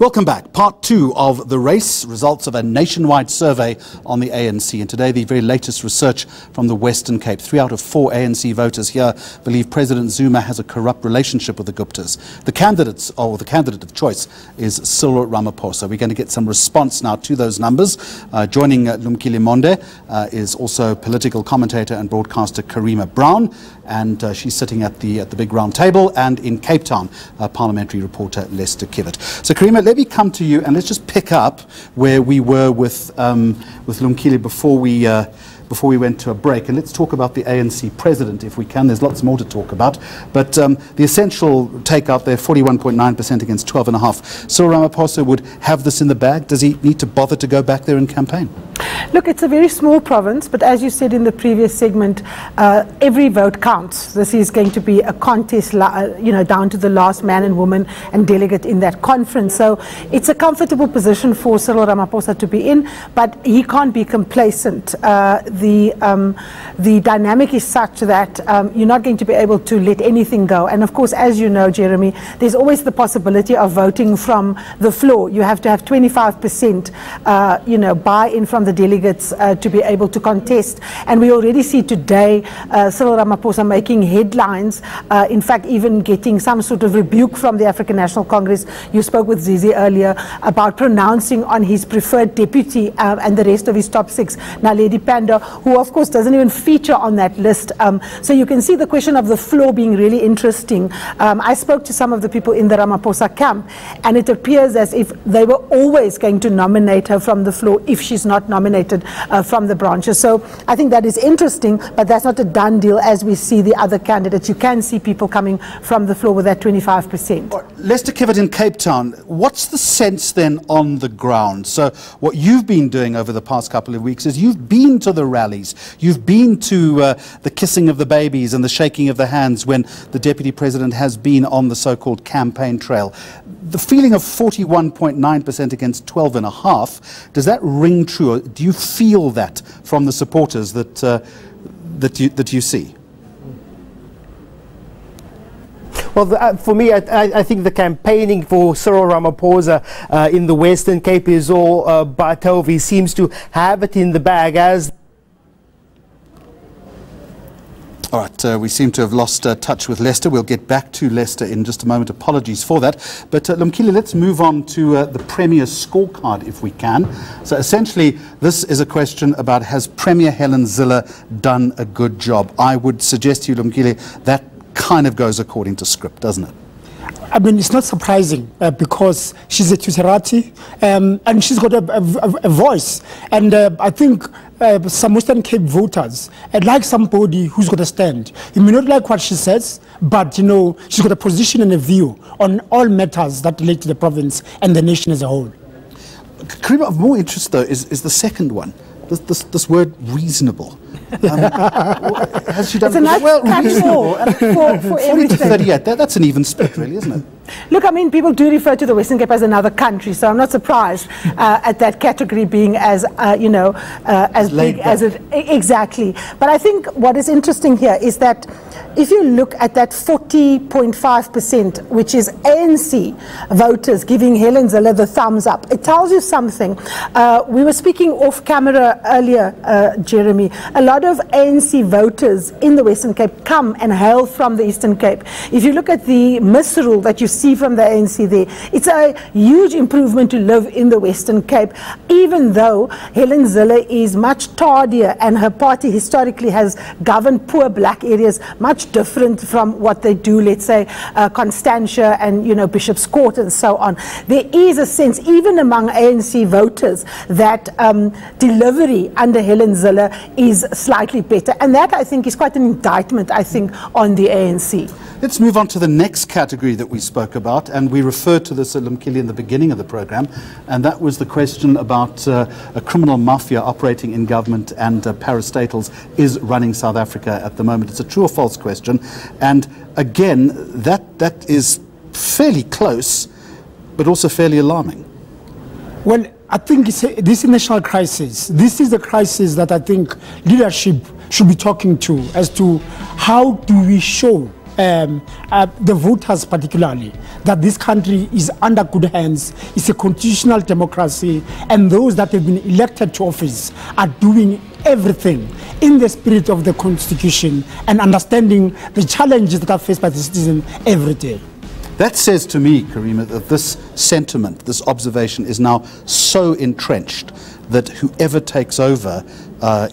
Welcome back. Part 2 of The Race, results of a nationwide survey on the ANC. And today, the very latest research from the Western Cape. 3 out of 4 ANC voters here believe President Zuma has a corrupt relationship with the Guptas. The candidate of choice is Cyril Ramaphosa. We're going to get some response now to those numbers. Joining Lumkile Monde is also political commentator and broadcaster Karima Brown. And she's sitting at the big round table. And in Cape Town, parliamentary reporter Lester Kivett. So Karima, let me come to you and let's just pick up where we were with Lumkile before we went to a break, and let's talk about the ANC President if we can. There's lots more to talk about, but the essential take out there, 41.9% against 12.5%. Cyril Ramaphosa would have this in the bag. Does he need to bother to go back there and campaign? Look, it's a very small province, but as you said in the previous segment, every vote counts. This is going to be a contest, down to the last man and woman and delegate in that conference. So it's a comfortable position for Cyril Ramaphosa to be in, but he can't be complacent. The dynamic is such that you're not going to be able to let anything go. And of course, as you know, Jeremy, there's always the possibility of voting from the floor. You have to have 25%, buy-in from the delegates to be able to contest. And we already see today Cyril Ramaphosa making headlines, in fact, even getting some sort of rebuke from the African National Congress. You spoke with Zizi earlier about pronouncing on his preferred deputy and the rest of his top 6, Naledi Pandor, who of course doesn't even feature on that list. So you can see the question of the floor being really interesting. I spoke to some of the people in the Ramaphosa camp, and it appears as if they were always going to nominate her from the floor if she's not nominated from the branches. So I think that is interesting, but that's not a done deal as we see the other candidates. You can see people coming from the floor with that 25%. Lester Kivett in Cape Town, what's the sense then on the ground? So what you've been doing over the past couple of weeks is you've been to the rallies, you've been to the kissing of the babies and the shaking of the hands when the Deputy President has been on the so-called campaign trail. The feeling of 41.9% against 12.5%, does that ring true? Do you feel that from the supporters that you see? Well, for me, I think the campaigning for Cyril Ramaphosa in the Western Cape is all but over. He seems to have it in the bag as... All right, we seem to have lost touch with Lester. We'll get back to Lester in just a moment. Apologies for that. But Lumkile, let's move on to the Premier scorecard, if we can. So essentially, this is a question about, has Premier Helen Zille done a good job? I would suggest to you, Lumkile, that kind of goes according to script, doesn't it? I mean, it's not surprising because she's a Tuterati and she's got a voice. And I think some Western Cape voters like somebody who's got a stand. You may not like what she says, but, you know, she's got a position and a view on all matters that relate to the province and the nation as a whole. Karima, of more interest, though, is the second one. This word reasonable. Has she done it's a nice reasonable? for 40 to 38, that's an even split, really, isn't it? Look, I mean, people do refer to the Western Cape as another country, so I'm not surprised at that category being as, as big as it... Exactly. But I think what is interesting here is that if you look at that 40.5%, which is ANC voters giving Helen Zille the thumbs up, it tells you something. We were speaking off camera earlier, Jeremy. A lot of ANC voters in the Western Cape come and hail from the Eastern Cape. If you look at the misrule that you see from the ANC there, it's a huge improvement to live in the Western Cape, even though Helen Zille is much tardier and her party historically has governed poor black areas much different from what they do, let's say, Constantia and, Bishop's Court and so on. There is a sense, even among ANC voters, that delivery under Helen Zille is slightly better. And that, I think, is quite an indictment, I think, on the ANC. Let's move on to the next category that we spoke about, and we referred to this at Lumkile in the beginning of the program, and that was the question about a criminal mafia operating in government and parastatals is running South Africa at the moment. It's a true or false question, and again, that is fairly close, but also fairly alarming. Well, I think this is a national crisis. This is the crisis that I think leadership should be talking to, as to how do we show the voters particularly, that this country is under good hands, it's a constitutional democracy, and those that have been elected to office are doing everything in the spirit of the Constitution and understanding the challenges that are faced by the citizen every day. That says to me, Karima, that this sentiment, this observation is now so entrenched that whoever takes over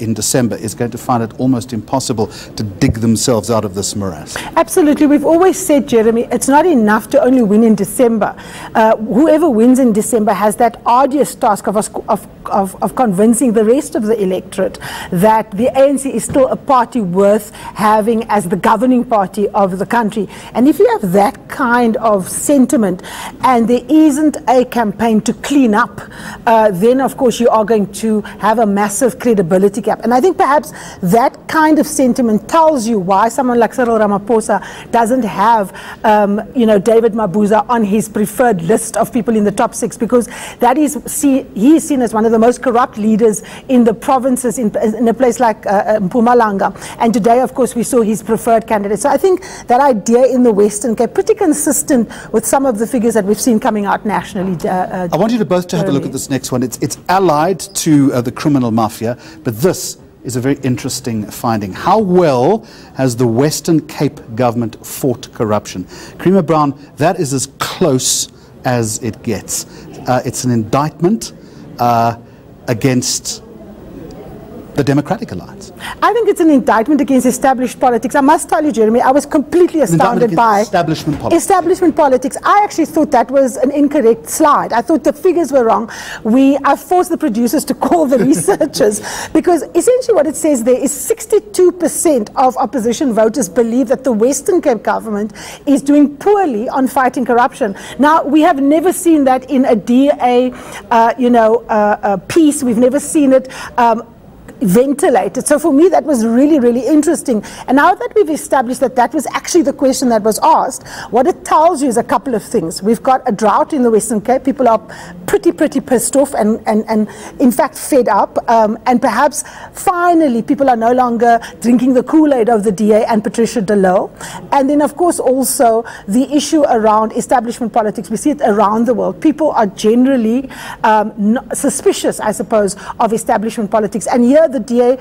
in December is going to find it almost impossible to dig themselves out of this morass. Absolutely. We've always said, Jeremy, it's not enough to only win in December. Whoever wins in December has that arduous task of convincing the rest of the electorate that the ANC is still a party worth having as the governing party of the country. And if you have that kind of sentiment and there isn't a campaign to clean up, then of course you are going to have a massive credibility gap. And I think perhaps that kind of sentiment tells you why someone like Cyril Ramaphosa doesn't have, David Mabuza on his preferred list of people in the top 6, because that is he is seen as one of the most corrupt leaders in the provinces in a place like Mpumalanga. And today, of course, we saw his preferred candidate. So I think that idea in the Western Cape, pretty consistent with some of the figures that we've seen coming out nationally. I want you to both to have a look at this next one. It's allied to the criminal mafia, but this is a very interesting finding. How well has the Western Cape government fought corruption? Karima Brown, that is as close as it gets. It's an indictment against the Democratic Alliance. I think it's an indictment against established politics. I must tell you, Jeremy, I was completely astounded by establishment politics. Establishment politics. I actually thought that was an incorrect slide. I thought the figures were wrong. I forced the producers to call the researchers because essentially what it says there is 62% of opposition voters believe that the Western Cape government is doing poorly on fighting corruption. Now, we have never seen that in a DA, piece. We've never seen it ventilated. So for me that was really, really interesting. And now that we've established that that was actually the question that was asked, what it tells you is a couple of things. We've got a drought in the Western Cape. People are pretty pissed off and in fact fed up, and perhaps finally people are no longer drinking the Kool-Aid of the DA and Patricia de Lille. And then of course also the issue around establishment politics. We see it around the world. People are generally suspicious, I suppose, of establishment politics. And here the DA,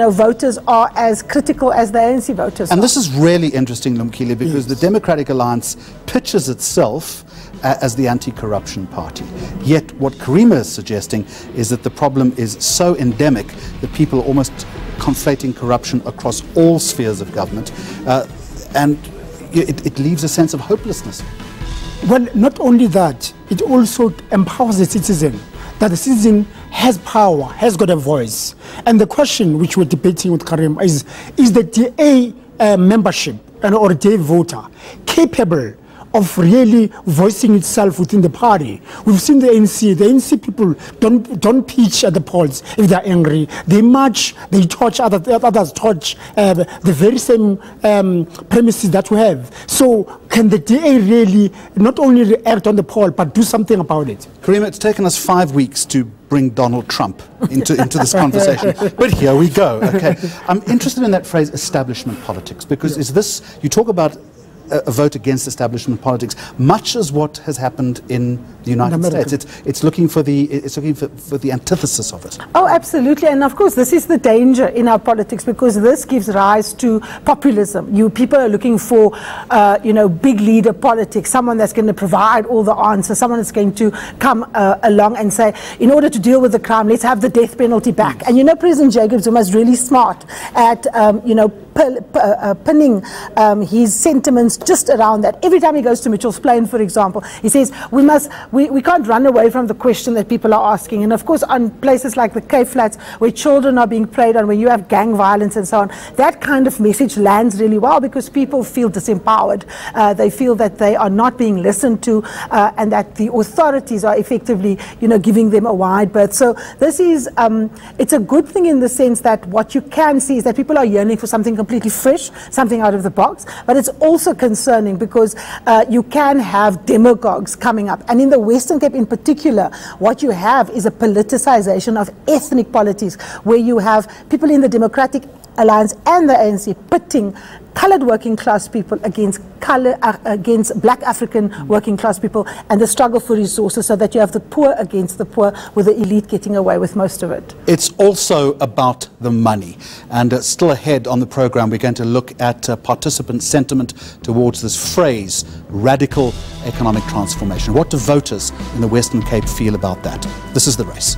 voters are as critical as the ANC voters And are. this is really interesting, Lumkile, because the Democratic Alliance pitches itself as the anti-corruption party. Yet what Karima is suggesting is that the problem is so endemic that people are almost conflating corruption across all spheres of government, and it leaves a sense of hopelessness. Well, not only that, it also empowers the citizen, that the citizen has power, has got a voice. And the question which we're debating with Karim is the DA membership or DA voter capable of really voicing itself within the party? We've seen the ANC people don't pitch at the polls if they're angry. They march, they torch, others torch the very same premises that we have. So can the DA really not only react on the poll, but do something about it? Karima, it's taken us 5 weeks to bring Donald Trump into this conversation, but here we go. Okay, I'm interested in that phrase, establishment politics, because is this, you talk about a vote against establishment politics, much as what has happened in the United States. It's looking for the antithesis of it. Oh, absolutely. And of course, this is the danger in our politics, because this gives rise to populism. People are looking for, big leader politics, someone that's going to provide all the answers, someone that's going to come along and say, in order to deal with the crime, let's have the death penalty back. And President Jacob Zuma is really smart at, pinning his sentiments just around that. Every time he goes to Mitchell's Plain, for example, he says we can't run away from the question that people are asking. And of course, on places like the Cape Flats, where children are being preyed on, where you have gang violence and so on, that kind of message lands really well, because people feel disempowered. They feel that they are not being listened to, and that the authorities are effectively, giving them a wide berth. So this is, it's a good thing in the sense that what you can see is that people are yearning for something completely fresh, something out of the box, but it's also concerning because you can have demagogues coming up. And in the Western Cape in particular, what you have is a politicization of ethnic politics, where you have people in the Democratic Alliance and the ANC pitting coloured working class people against black African working class people, and the struggle for resources, so that you have the poor against the poor, with the elite getting away with most of it. It's also about the money. And still ahead on the program, we're going to look at participant sentiment towards this phrase, radical economic transformation. What do voters in the Western Cape feel about that? This is The Race.